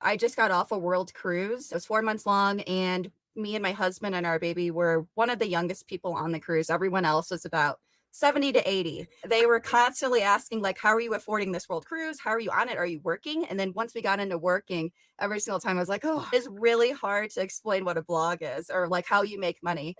I just got off a world cruise. It was 4 months long, and me and my husband and our baby were one of the youngest people on the cruise. Everyone else was about 70 to 80. They were constantly asking, like, how are you affording this world cruise? How are you on it? Are you working? And then once we got into working, every single time I was like, oh, it's really hard to explain what a blog is or like how you make money.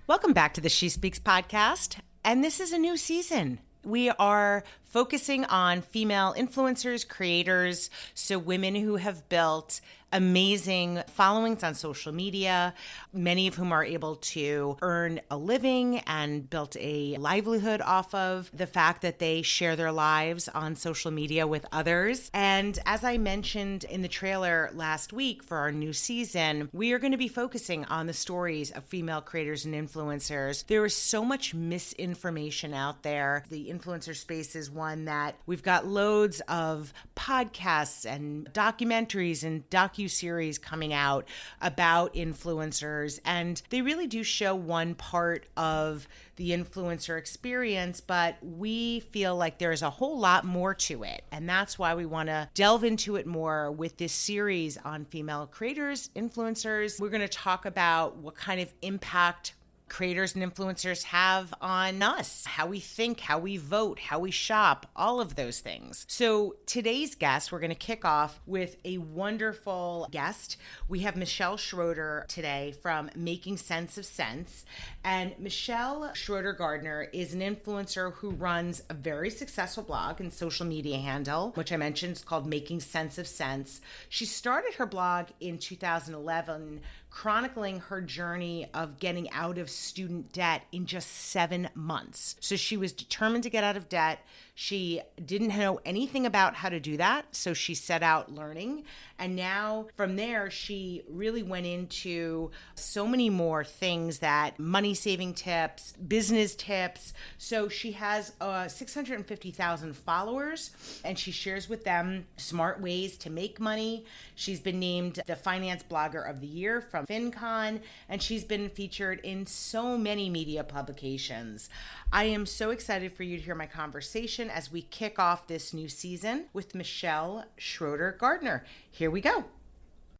Welcome back to the SheSpeaks podcast, and this is a new season. We are focusing on female influencers, creators, so women who have built amazing followings on social media, many of whom are able to earn a living and built a livelihood off of the fact that they share their lives on social media with others. And as I mentioned in the trailer last week for our new season, we are going to be focusing on the stories of female creators and influencers. There is so much misinformation out there. The influencer space is one that we've got loads of podcasts and documentaries and docu-series coming out about influencers, and they really do show one part of the influencer experience, but we feel like there's a whole lot more to it, and that's why we want to delve into it more with this series on female creators, influencers. We're going to talk about what kind of impact creators and influencers have on us, how we think, how we vote, how we shop, all of those things. So today's guest, we're going to kick off with a wonderful guest. We have Michelle Schroeder today from Making Sense of Sense. And Michelle Schroeder-Gardner is an influencer who runs a very successful blog and social media handle, which I mentioned is called Making Sense of Sense. She started her blog in 2011, chronicling her journey of getting out of student debt in just 7 months. So she was determined to get out of debt. She didn't know anything about how to do that, so she set out learning. And now from there, she really went into so many more things, that money saving tips, business tips. So she has 650,000 followers, and she shares with them smart ways to make money. She's been named the Finance Blogger of the Year from FinCon, and she's been featured in so many media publications. I am so excited for you to hear my conversation as we kick off this new season with Michelle Schroeder-Gardner. Here we go.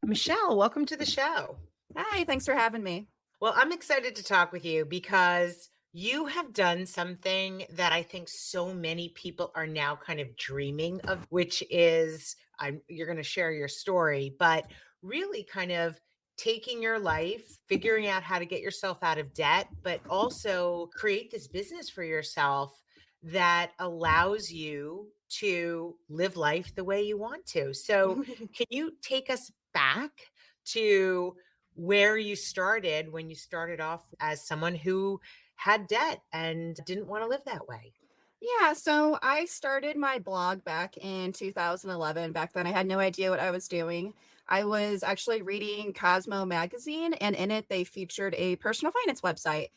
Michelle, welcome to the show. Hi, thanks for having me. Well, I'm excited to talk with you because you have done something that I think so many people are now kind of dreaming of, which is, you're going to share your story, but really kind of taking your life, figuring out how to get yourself out of debt, but also create this business for yourself that allows you to live life the way you want to. So can you take us back to where you started when you started off as someone who had debt and didn't want to live that way? Yeah, so I started my blog back in 2011. Back then, I had no idea what I was doing. I was actually reading Cosmo magazine, and in it, they featured a personal finance website.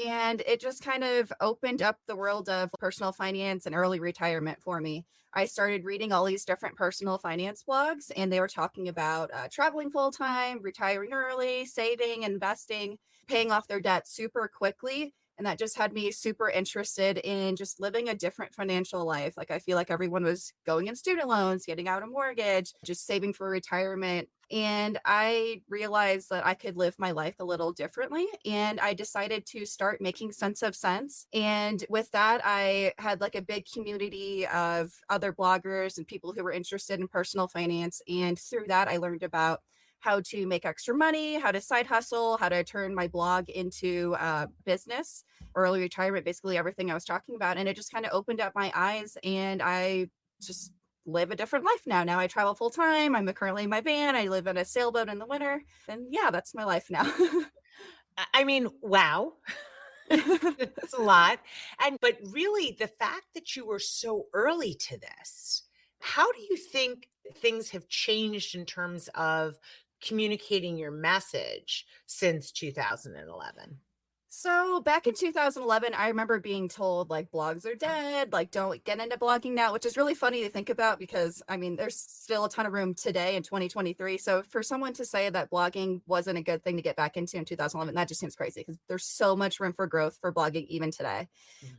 And it just kind of opened up the world of personal finance and early retirement for me. I started reading all these different personal finance blogs, and they were talking about traveling full time, retiring early, saving, investing, paying off their debt super quickly. And that just had me super interested in just living a different financial life. Like, I feel like everyone was going in student loans, getting out a mortgage, just saving for retirement. And I realized that I could live my life a little differently. And I decided to start making sense of sense. And with that, I had like a big community of other bloggers and people who were interested in personal finance. And through that, I learned about how to make extra money, how to side hustle, how to turn my blog into business, early retirement, basically everything I was talking about. And it just kind of opened up my eyes, and I just live a different life now. Now I travel full time. I'm currently in my van. I live in a sailboat in the winter. And yeah, that's my life now. I mean, wow. That's a lot. But really, the fact that you were so early to this, how do you think things have changed in terms of communicating your message since 2011? So back in 2011, I remember being told like blogs are dead, like don't get into blogging now, which is really funny to think about because I mean, there's still a ton of room today in 2023. So for someone to say that blogging wasn't a good thing to get back into in 2011, that just seems crazy because there's so much room for growth for blogging even today.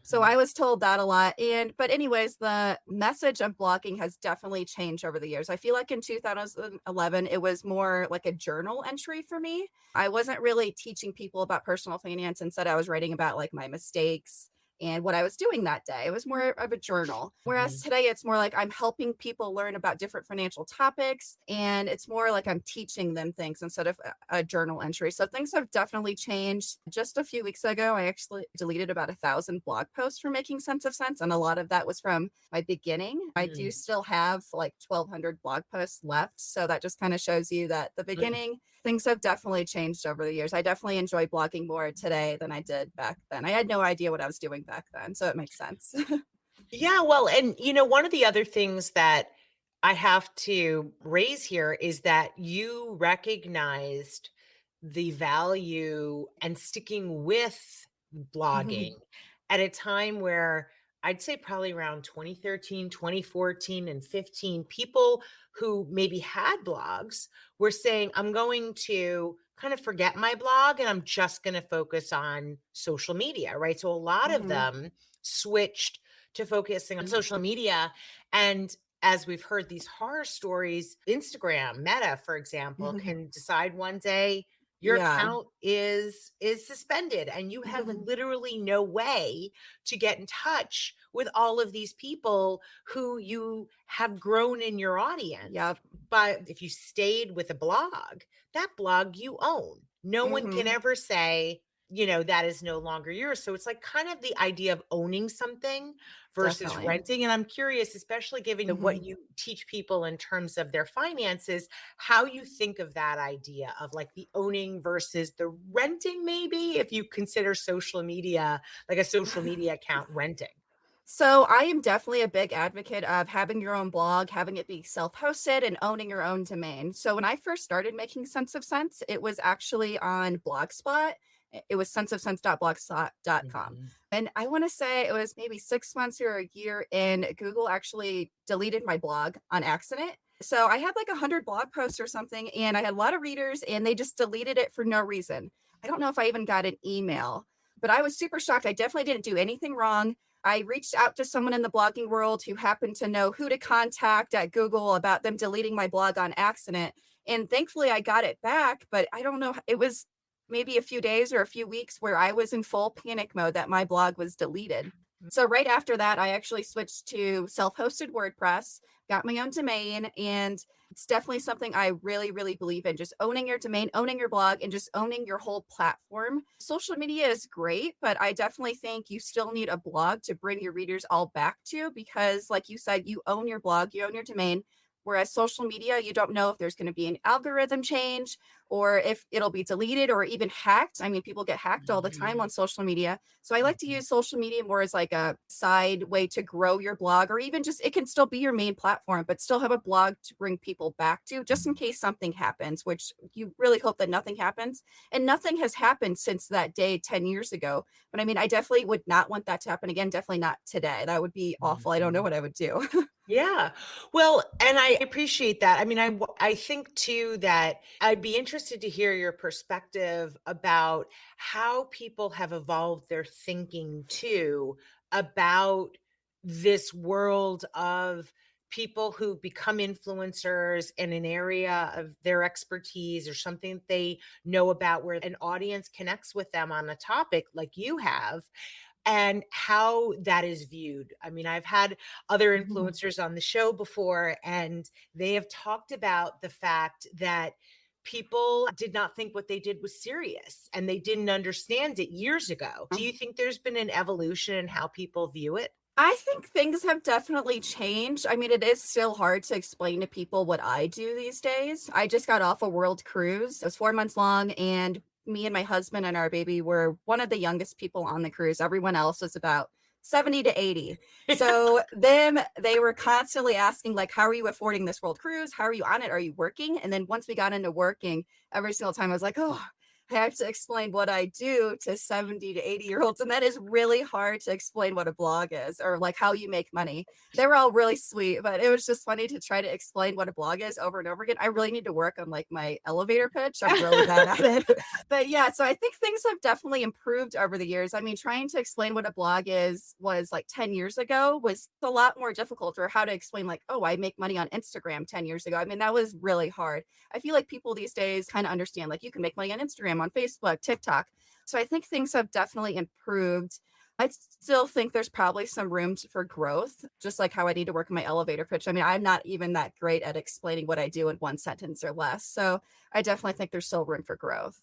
So Mhm. I was told that a lot. But anyways, the message of blogging has definitely changed over the years. I feel like in 2011, it was more like a journal entry for me. I wasn't really teaching people about personal finance. Instead, I was writing about like my mistakes and what I was doing that day. It was more of a journal. Whereas Mhm. today, it's more like I'm helping people learn about different financial topics. And it's more like I'm teaching them things instead of a journal entry. So things have definitely changed. Just a few weeks ago, I actually deleted about 1,000 blog posts for making sense of sense. And a lot of that was from my beginning. I do Mm. still have like 1,200 blog posts left. So that just kind of shows you that the beginning, things have definitely changed over the years. I definitely enjoy blogging more today than I did back then. I had no idea what I was doing back then, so it makes sense. Yeah, well, and one of the other things that I have to raise here is that you recognized the value and sticking with blogging at a time where I'd say probably around 2013, 2014, and 15, people who maybe had blogs were saying, I'm going to kind of forget my blog and I'm just going to focus on social media, right? So a lot of Mhm, them switched to focusing on social media. And as we've heard these horror stories, Instagram, Meta, for example, mhm. can decide one day your Yeah. account is suspended and you have literally no way to get in touch with all of these people who you have grown in your audience. Yep. But if you stayed with a blog, that blog you own. No one can Mhm. ever say, that is no longer yours. So it's like kind of the idea of owning something versus Definitely. renting. And I'm curious, especially given Mhm. what you teach people in terms of their finances, how you think of that idea of like the owning versus the renting, maybe if you consider social media, like a social media account renting. So I am definitely a big advocate of having your own blog, having it be self-hosted and owning your own domain. So when I first started making Sense of Sense, it was actually on Blogspot. It was senseofsense.blogspot.com. Mhm. And I want to say it was maybe 6 months or a year in, Google actually deleted my blog on accident. So I had like 100 blog posts or something, and I had a lot of readers, and they just deleted it for no reason. I don't know if I even got an email, but I was super shocked. I definitely didn't do anything wrong. I reached out to someone in the blogging world who happened to know who to contact at Google about them deleting my blog on accident. And thankfully, I got it back, but I don't know. It was maybe a few days or a few weeks where I was in full panic mode that my blog was deleted. So, right after that, I actually switched to self hosted WordPress, got my own domain, and it's definitely something I really, really believe in. Just owning your domain, owning your blog, and just owning your whole platform. Social media is great, but I definitely think you still need a blog to bring your readers all back to because, like you said, you own your blog, you own your domain. Whereas social media, you don't know if there's going to be an algorithm change or if it'll be deleted or even hacked. I mean, people get hacked all the time Mhm. on social media. So I like to Mhm. use social media more as like a side way to grow your blog, or even just it can still be your main platform, but still have a blog to bring people back to just in case something happens, which you really hope that nothing happens. And nothing has happened since that day 10 years ago. But I mean, I definitely would not want that to happen again. Definitely not today. That would be awful. I don't know Mhm. what I would do. Yeah. Well, and I appreciate that. I mean, I think too that I'd be interested to hear your perspective about how people have evolved their thinking too about this world of people who become influencers in an area of their expertise or something that they know about where an audience connects with them on a topic like you have and how that is viewed. I mean, I've had other influencers on the show before, and they have talked about the fact that people did not think what they did was serious and they didn't understand it years ago. Do you think there's been an evolution in how people view it? I think things have definitely changed. I mean, it is still hard to explain to people what I do these days. I just got off a world cruise. It was 4 months long, and me and my husband and our baby were one of the youngest people on the cruise. Everyone else was about 70 to 80. So them, they were constantly asking, like, how are you affording this world cruise? How are you on it? Are you working? And then once we got into working, every single time I was like, oh, I have to explain what I do to 70 to 80-year-olds, and that is really hard to explain what a blog is or like how you make money. They were all really sweet, but it was just funny to try to explain what a blog is over and over again. I really need to work on like my elevator pitch. I'm really bad at it. But yeah, so I think things have definitely improved over the years. I mean, trying to explain what a blog is was like 10 years ago was a lot more difficult, or how to explain like, oh, I make money on Instagram 10 years ago. I mean, that was really hard. I feel like people these days kind of understand like you can make money on Instagram, on Facebook, TikTok. So I think things have definitely improved. I still think there's probably some room for growth, just like how I need to work on my elevator pitch. I mean, I'm not even that great at explaining what I do in one sentence or less. So I definitely think there's still room for growth.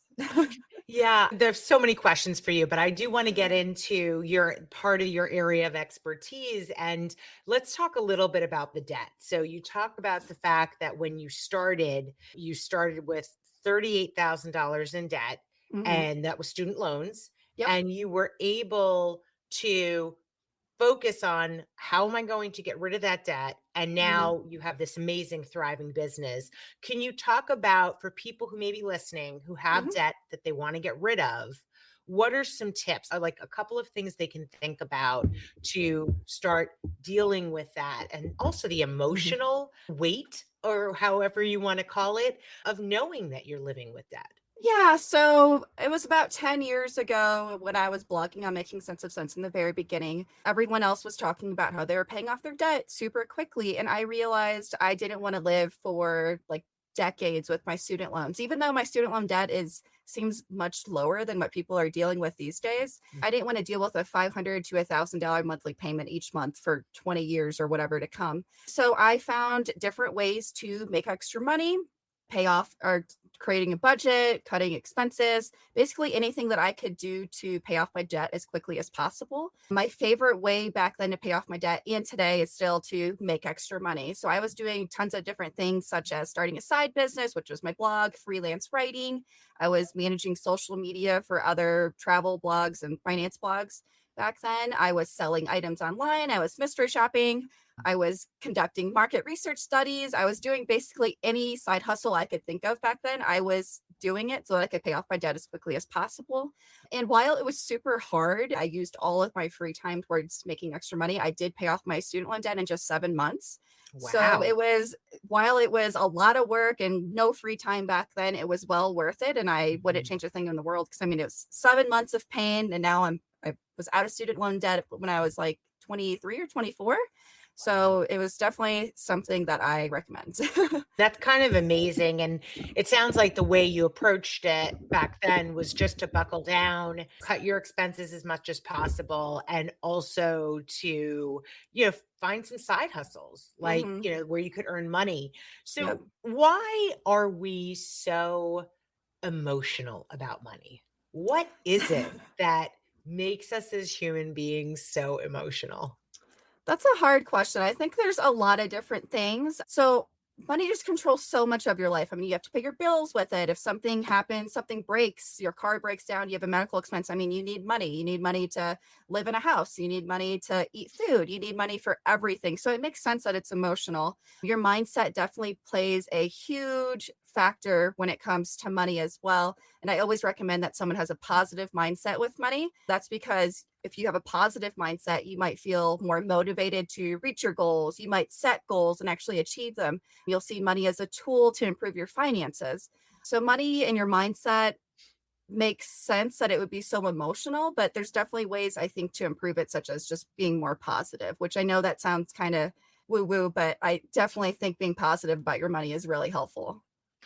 Yeah, there's so many questions for you, but I do want to get into your part of your area of expertise. And let's talk a little bit about the debt. So you talk about the fact that when you started with $38,000 in debt, Hmm. and that was student loans, Yep. and you were able to focus on how am I going to get rid of that debt? And Hmm. now you have this amazing, thriving business. Can you talk about, for people who may be listening who have Hmm. debt that they want to get rid of, what are some tips, or like a couple of things they can think about to start dealing with that? And also the Hmm. emotional weight, or however you want to call it, of knowing that you're living with debt. Yeah, so it was about 10 years ago when I was blogging on Making Sense of Sense in the very beginning. Everyone else was talking about how they were paying off their debt super quickly. And I realized I didn't want to live for like decades with my student loans, even though my student loan debt is seems much lower than what people are dealing with these days. I didn't want to deal with a $500 to $1,000 monthly payment each month for 20 years or whatever to come. So I found different ways to make extra money, pay off, or creating a budget, cutting expenses, basically anything that I could do to pay off my debt as quickly as possible. My favorite way back then to pay off my debt and today is still to make extra money. So I was doing tons of different things, such as starting a side business, which was my blog, freelance writing. I was managing social media for other travel blogs and finance blogs. Back then, I was selling items online. I was mystery shopping. I was conducting market research studies. I was doing basically any side hustle I could think of back then. I was doing it so that I could pay off my debt as quickly as possible. And while it was super hard, I used all of my free time towards making extra money. I did pay off my student loan debt in just 7 months. So Wow. it was, while it was a lot of work and no free time back then, it was well worth it. And I wouldn't change a thing in the world, because I mean, it was 7 months of pain. And now I was out of student loan debt when I was like 23 or 24. Wow. So it was definitely something that I recommend. That's kind of amazing. And it sounds like the way you approached it back then was just to buckle down, cut your expenses as much as possible, and also to, find some side hustles, like, Hmm. where you could earn money. Yep. So, why are we so emotional about money? What is it that makes us as human beings so emotional? That's a hard question. I think there's a lot of different things. So, money just controls so much of your life. I mean, you have to pay your bills with it. If something happens, something breaks, your car breaks down, you have a medical expense. I mean, you need money. You need money to live in a house. You need money to eat food. You need money for everything. So, it makes sense that it's emotional. Your mindset definitely plays a huge factor when it comes to money as well. And I always recommend that someone has a positive mindset with money. That's because if you have a positive mindset, you might feel more motivated to reach your goals. You might set goals and actually achieve them. You'll see money as a tool to improve your finances. So, money and your mindset makes sense that it would be so emotional, but there's definitely ways I think to improve it, such as just being more positive, which I know that sounds kind of woo woo, but I definitely think being positive about your money is really helpful.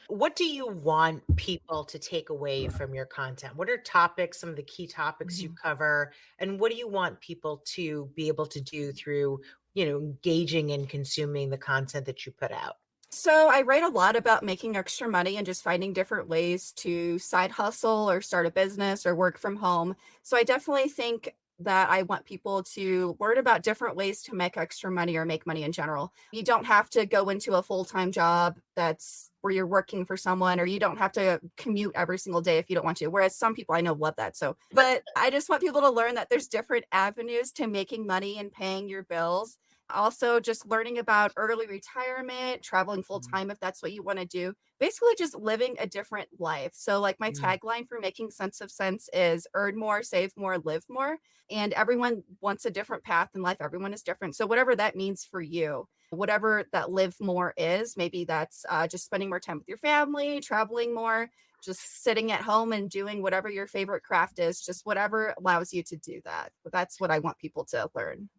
What do you want people to take away from your content? What are topics, some of the key topics you Mhm. cover, and what do you want people to be able to do through, engaging and consuming the content that you put out? So I write a lot about making extra money and just finding different ways to side hustle or start a business or work from home. So I definitely think that I want people to learn about different ways to make extra money or make money in general. You don't have to go into a full-time job that's where you're working for someone, or you don't have to commute every single day if you don't want to. Whereas some people I know love that. So, but I just want people to learn that there's different avenues to making money and paying your bills. Also, just learning about early retirement, traveling full Mm, time if that's what you want to do. Basically, just living a different life. So, like, my mm, tagline for making sense of sense is earn more, save more, live more. And everyone wants a different path in life. Everyone is different. So, whatever that means for you, whatever that live more is, maybe that's just spending more time with your family, traveling more, just sitting at home and doing whatever your favorite craft is, just whatever allows you to do that. But that's what I want people to learn.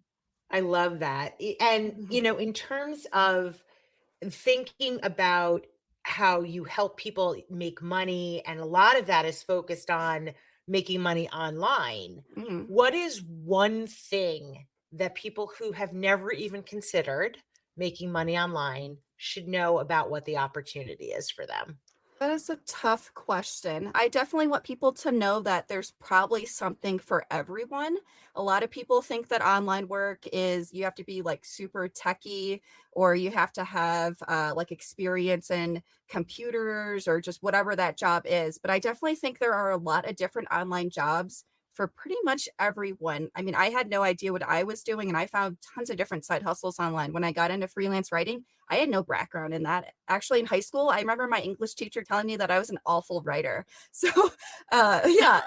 I love that. And, in terms of thinking about how you help people make money, and a lot of that is focused on making money online. Mhm. What is one thing that people who have never even considered making money online should know about what the opportunity is for them? That is a tough question. I definitely want people to know that there's probably something for everyone. A lot of people think that online work is you have to be like super techie or you have to have like experience in computers or just whatever that job is. But I definitely think there are a lot of different online jobs for pretty much everyone. I mean, I had no idea what I was doing and I found tons of different side hustles online. When I got into freelance writing, I had no background in that. Actually, in high school, I remember my English teacher telling me that I was an awful writer. So, yeah.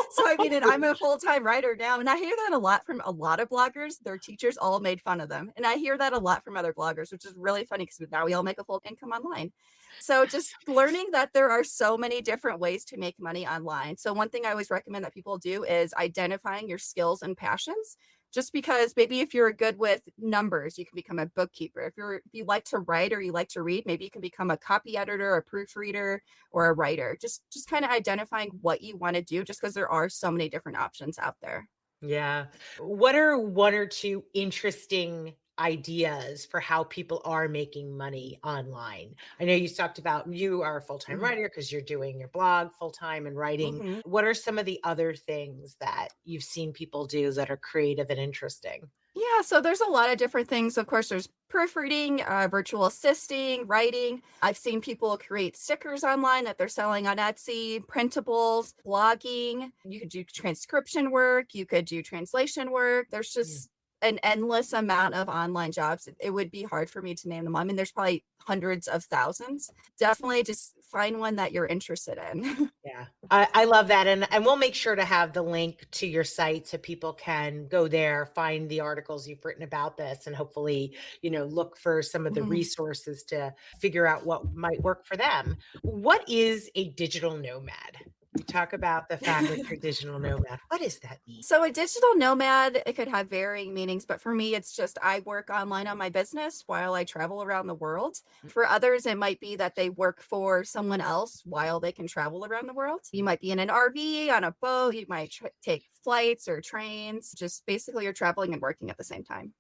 So, I mean, and I'm a full-time writer now, and I hear that a lot from a lot of bloggers. Their teachers all made fun of them, and I hear that a lot from other bloggers, which is really funny because now we all make a full income online. So, just learning that there are so many different ways to make money online. So, one thing I always recommend that people do is identifying your skills and passions just because maybe if you're good with numbers, you can become a bookkeeper. If you like to write or you like to read, maybe you can become a copy editor, a proofreader, or a writer. Just kind of identifying what you want to do just because there are so many different options out there. Yeah. What are one or two interesting ideas for how people are making money online? I know you talked about you are a full-time Mhm. writer because you're doing your blog full-time and writing. Mhm. What are some of the other things that you've seen people do that are creative and interesting? Yeah, so there's a lot of different things. Of course, there's proofreading, virtual assisting, writing. I've seen people create stickers online that they're selling on Etsy, printables, blogging. You could do transcription work, you could do translation work. There's Mm. just an endless amount of online jobs. It would be hard for me to name them. I mean, there's probably hundreds of thousands. Definitely just find one that you're interested in. Yeah, I love that, and we'll make sure to have the link to your site so people can go there, find the articles you've written about this, and hopefully, look for some of the Mhm. resources to figure out what might work for them. What is a digital nomad? You talk about the fact that you're a digital nomad. What does that mean? So a digital nomad, it could have varying meanings, but for me, it's just I work online on my business while I travel around the world. For others, it might be that they work for someone else while they can travel around the world. You might be in an RV, on a boat, you might take flights or trains. Just basically, you're traveling and working at the same time.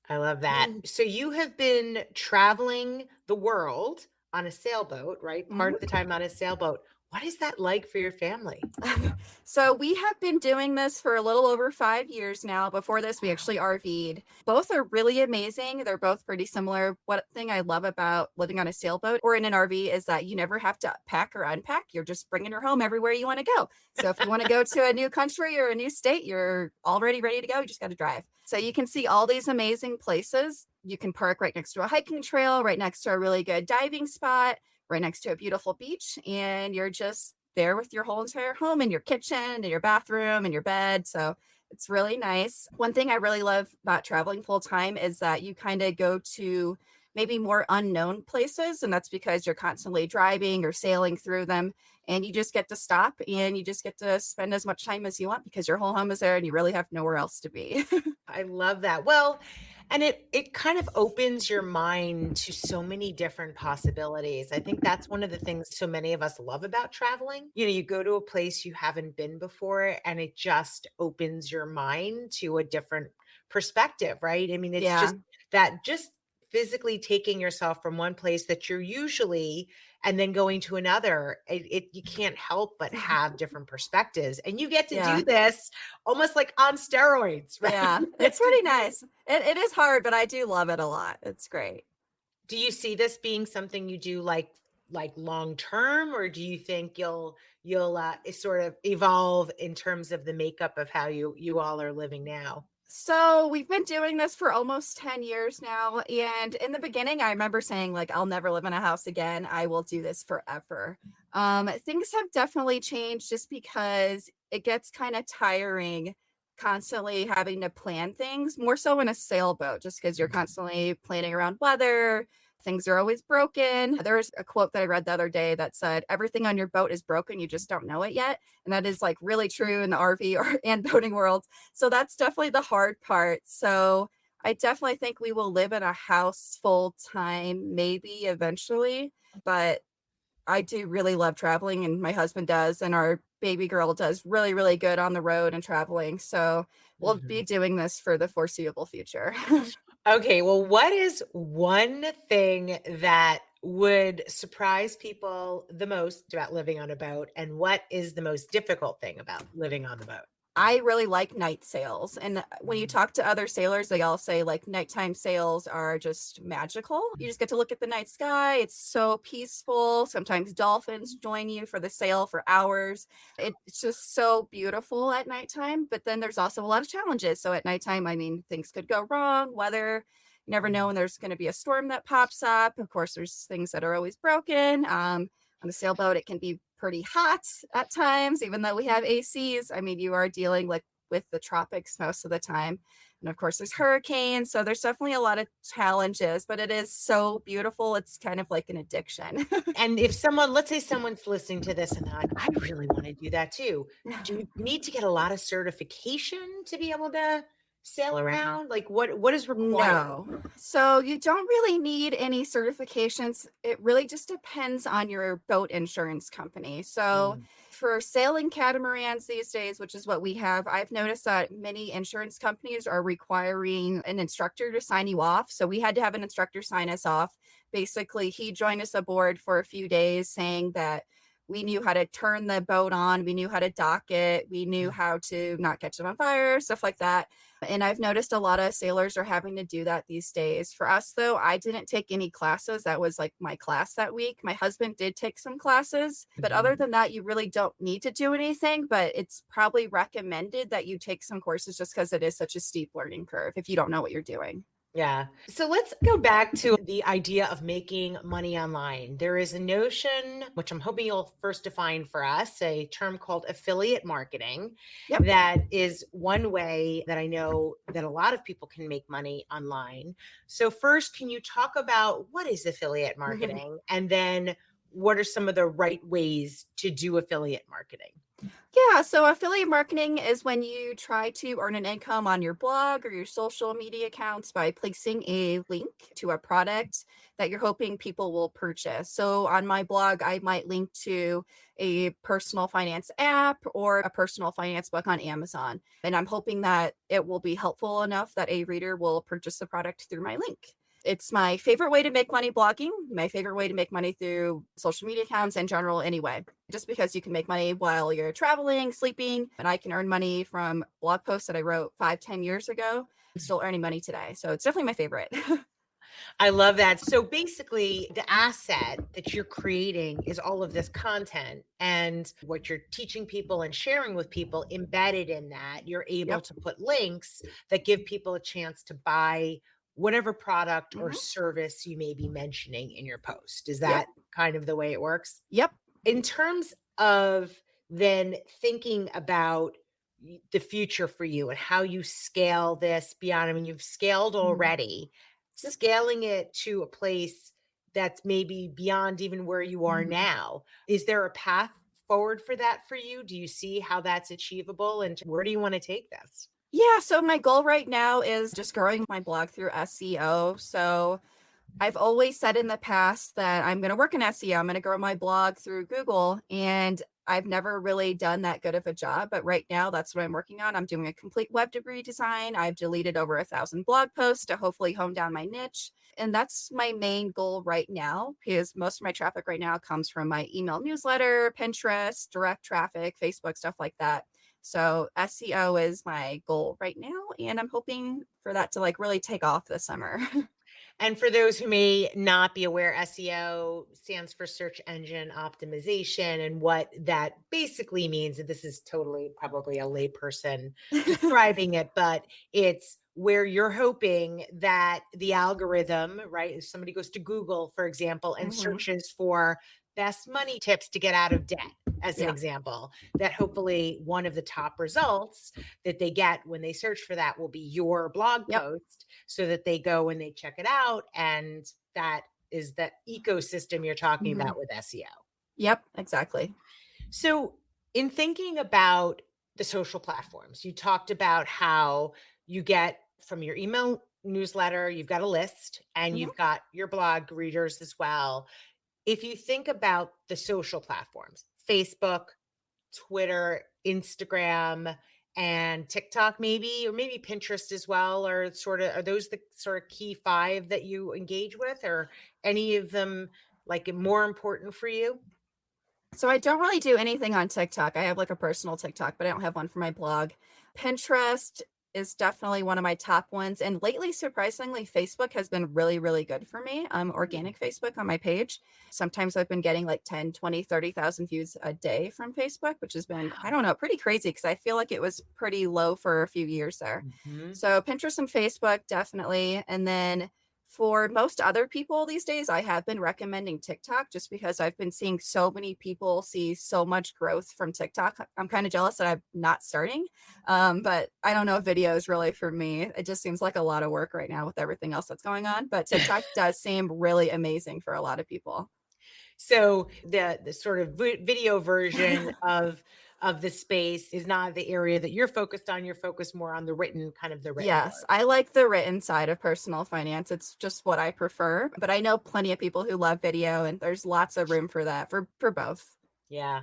I love that. So you have been traveling the world on a sailboat, right? Part of the time on a sailboat. What is that like for your family? So we have been doing this for a little over 5 years now. Before this, we Wow. actually RV'd. Both are really amazing. They're both pretty similar. What thing I love about living on a sailboat or in an RV is that you never have to pack or unpack. You're just bringing her home everywhere you want to go. So if you want to go to a new country or a new state, you're already ready to go. You just got to drive. So you can see all these amazing places. You can park right next to a hiking trail, right next to a really good diving spot, right next to a beautiful beach, and you're just there with your whole entire home and your kitchen and your bathroom and your bed. So it's really nice. One thing I really love about traveling full time is that you kind of go to maybe more unknown places. And that's because you're constantly driving or sailing through them. And you just get to stop and you just get to spend as much time as you want because your whole home is there and you really have nowhere else to be. I love that. Well, and it kind of opens your mind to so many different possibilities. I think that's one of the things so many of us love about traveling. You go to a place you haven't been before and it just opens your mind to a different perspective, right? I mean, it's Yeah. just physically taking yourself from one place that you're usually and then going to another. You can't help but have different perspectives. And you get to Yeah. do this almost like on steroids, right? Yeah. You It's get to pretty do nice. It is hard, but I do love it a lot. It's great. Do you see this being something you do like long term, or do you think you'll sort of evolve in terms of the makeup of how you all are living now? So we've been doing this for almost 10 years now. And in the beginning, I remember saying, like, I'll never live in a house again. I will do this forever. Things have definitely changed just because it gets kind of tiring constantly having to plan things, more so in a sailboat, just because you're constantly planning around weather. Things are always broken. There was a quote that I read the other day that said, everything on your boat is broken. You just don't know it yet. And that is like really true in the RV or and boating world. So that's definitely the hard part. So I definitely think we will live in a house full time, maybe eventually. But I do really love traveling, and my husband does, and our baby girl does really, really good on the road and traveling. So we'll be Mhm. doing this for the foreseeable future. Okay, well, what is one thing that would surprise people the most about living on a boat, and what is the most difficult thing about living on the boat? I really like night sails, and when you Mhm, talk to other sailors, they all say, like, nighttime sails are just magical. You just get to look at the night sky, it's so peaceful, sometimes dolphins join you for the sail for hours. It's just so beautiful at nighttime, but then there's also a lot of challenges. So at nighttime, I mean, things could go wrong, weather, you never know mhm, when there's gonna be a storm that pops up. Of course, there's things that are always broken. On a sailboat, it can be pretty hot at times, even though we have ACs. I mean, you are dealing like with the tropics most of the time. And of course, there's hurricanes. So there's definitely a lot of challenges, but it is so beautiful. It's kind of like an addiction. and if someone let's say someone's listening to this and they're like, "I really wanna do that too." Do you need to get a lot of certification to be able to sail around? Like, what is required? No. So you don't really need any certifications. It really just depends on your boat insurance company. So Mm, for sailing catamarans these days, which is what we have, I've noticed that many insurance companies are requiring an instructor to sign you off. So we had to have an instructor sign us off. Basically, he joined us aboard for a few days saying that we knew how to turn the boat on, we knew how to dock it, we knew mm, how to not catch it on fire, stuff like that. And I've noticed a lot of sailors are having to do that these days. For us, though, I didn't take any classes. That was like my class that week. My husband did take some classes, but other mhm. than that, you really don't need to do anything. But it's probably recommended that you take some courses just because it is such a steep learning curve if you don't know what you're doing. Yeah. So let's go back to the idea of making money online. There is a notion, which I'm hoping you'll first define for us, a term called affiliate marketing. Yep. That is one way that I know that a lot of people can make money online. So, first, can you talk about what is affiliate marketing? And then what are some of the right ways to do affiliate marketing? Yeah, so affiliate marketing is when you try to earn an income on your blog or your social media accounts by placing a link to a product that you're hoping people will purchase. So on my blog, I might link to a personal finance app or a personal finance book on Amazon. And I'm hoping that it will be helpful enough that a reader will purchase the product through my link. It's my favorite way to make money blogging, my favorite way to make money through social media accounts in general, anyway. Just because you can make money while you're traveling, sleeping, and I can earn money from blog posts that I wrote 5, 10 years ago. I'm still earning money today. So it's definitely my favorite. I love that. So basically, the asset that you're creating is all of this content and what you're teaching people and sharing with people embedded in that. You're able Yep. to put links that give people a chance to buy whatever product or Hmm. service you may be mentioning in your post. Is Yep. that kind of the way it works? Yep. In terms of then thinking about the future for you and how you scale this beyond, I mean, you've scaled Mhm. already, Yep. scaling it to a place that's maybe beyond even where you are Mhm. now. Is there a path forward for that for you? Do you see how that's achievable and where do you want to take this? Yeah. So my goal right now is just growing my blog through SEO. So I've always said in the past that I'm going to work in SEO. I'm going to grow my blog through Google. And I've never really done that good of a job. But right now, that's what I'm working on. I'm doing a complete web degree design. I've deleted over 1,000 blog posts to hopefully hone down my niche. And that's my main goal right now because most of my traffic right now comes from my email newsletter, Pinterest, direct traffic, Facebook, stuff like that. So SEO is my goal right now. And I'm hoping for that to like really take off this summer. And for those who may not be aware, SEO stands for search engine optimization. And what that basically means, and this is totally probably a layperson describing it, but it's where you're hoping that the algorithm, right? If somebody goes to Google, for example, and Mhm. searches for best money tips to get out of debt, as an Yeah. example, that hopefully one of the top results that they get when they search for that will be your blog Yep. post so that they go and they check it out. And that is the ecosystem you're talking Mhm. about with SEO. Yep, exactly. So, in thinking about the social platforms, you talked about how you get from your email newsletter, you've got a list and Mhm. you've got your blog readers as well. If you think about the social platforms, Facebook, Twitter, Instagram, and TikTok maybe, or maybe Pinterest as well, or sort of are those the sort of key 5 that you engage with, or any of them, like, more important for you? So I don't really do anything on TikTok. I have like a personal TikTok, but I don't have one for my blog. Pinterest is definitely one of my top ones. And lately, surprisingly, Facebook has been really, really good for me. Organic Facebook on my page. Sometimes I've been getting like 10, 20, 30,000 views a day from Facebook, which has been, I Wow. don't know, pretty crazy because I feel like it was pretty low for a few years there. Mhm. So Pinterest and Facebook, definitely. And then for most other people these days, I have been recommending TikTok just because I've been seeing so many people see so much growth from TikTok. I'm kind of jealous that I'm not starting, but I don't know if video is really for me. It just seems like a lot of work right now with everything else that's going on. But TikTok does seem really amazing for a lot of people. So the sort of video version of the space is not the area that you're focused on. You're focused more on the written, kind of the written Yes, word. I like the written side of personal finance. It's just what I prefer, but I know plenty of people who love video and there's lots of room for that for both. Yeah.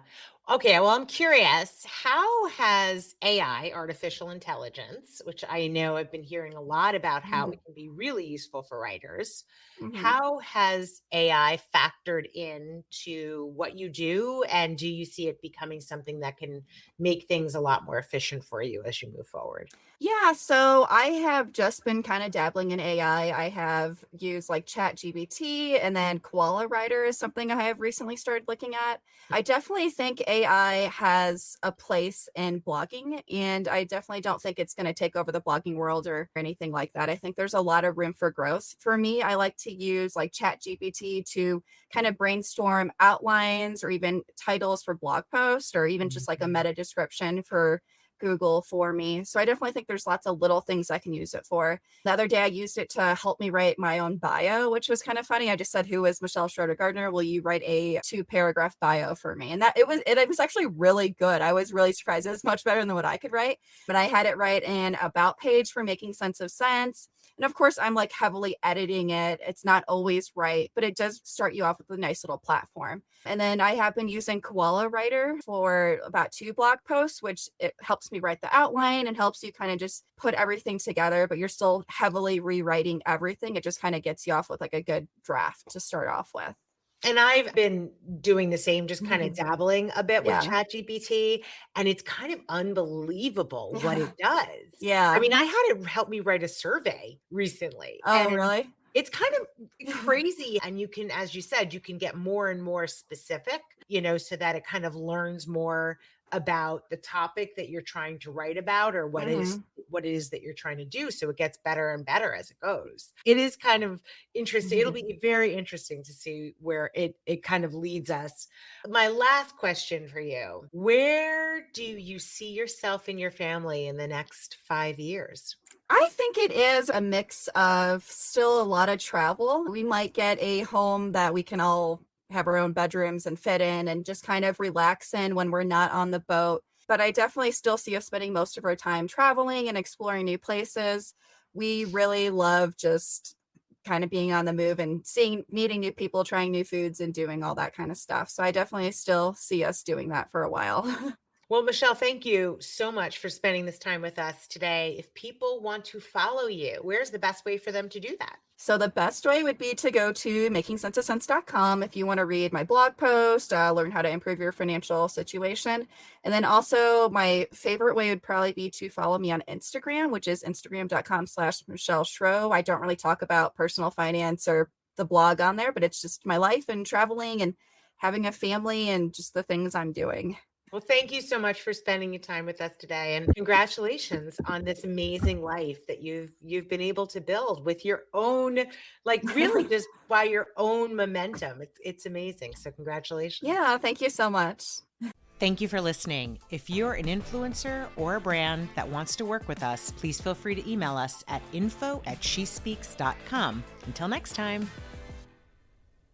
Okay. Well, I'm curious, how has AI, artificial intelligence, which I know I've been hearing a lot about how Mhm. it can be really useful for writers, Mhm. how has AI factored into what you do? And do you see it becoming something that can make things a lot more efficient for you as you move forward? Yeah, so I have just been kind of dabbling in AI. I have used like ChatGPT and then Koala Writer is something I have recently started looking at. I definitely think AI has a place in blogging, and I definitely don't think it's going to take over the blogging world or anything like that. I think there's a lot of room for growth. For me, I like to use like ChatGPT to kind of brainstorm outlines or even titles for blog posts or even just like a Mhm. meta description for Google for me. So I definitely think there's lots of little things I can use it for. The other day I used it to help me write my own bio, which was kind of funny. I just said, "Who is Michelle Schroeder-Gardner? Will you write a 2 paragraph bio for me?" And that it was actually really good. I was really surprised. It was much better than what I could write. But I had it write an about page for making sense of sense. And of course, I'm like heavily editing it. It's not always right, but it does start you off with a nice little platform. And then I have been using Koala Writer for about 2 blog posts, which it helps me write the outline and helps you kind of just put everything together, but you're still heavily rewriting everything. It just kind of gets you off with like a good draft to start off with. And I've been doing the same, just kind of Mhm. dabbling a bit with Yeah. ChatGPT, and it's kind of unbelievable what it Yeah. does. I Yeah. mean, I had it help me write a survey recently, Oh, and really? it's kind of crazy. And you can, as you said, you can get more and more specific, so that it kind of learns more about the topic that you're trying to write about, or Mhm. what it is that you're trying to do. So it gets better and better as it goes. It is kind of interesting. It'll Mhm. be very interesting to see where it kind of leads us. My last question for you: where do you see yourself and your family in the next 5 years? I think it is a mix of still a lot of travel. We might get a home that we can all have our own bedrooms and fit in and just kind of relax in when we're not on the boat. But I definitely still see us spending most of our time traveling and exploring new places. We really love just kind of being on the move and meeting new people, trying new foods, and doing all that kind of stuff. So I definitely still see us doing that for a while. Well, Michelle, thank you so much for spending this time with us today. If people want to follow you, where's the best way for them to do that? So the best way would be to go to makingsenseofsense.com if you want to read my blog post, learn how to improve your financial situation. And then also my favorite way would probably be to follow me on Instagram, which is instagram.com/Michelle Schro. I don't really talk about personal finance or the blog on there, but it's just my life and traveling and having a family and just the things I'm doing. Well, thank you so much for spending your time with us today, and congratulations on this amazing life that you've been able to build with your own, like really just by your own momentum. It's amazing. So congratulations. Yeah, thank you so much. Thank you for listening. If you're an influencer or a brand that wants to work with us, please feel free to email us at info@shespeaks.com. Until next time.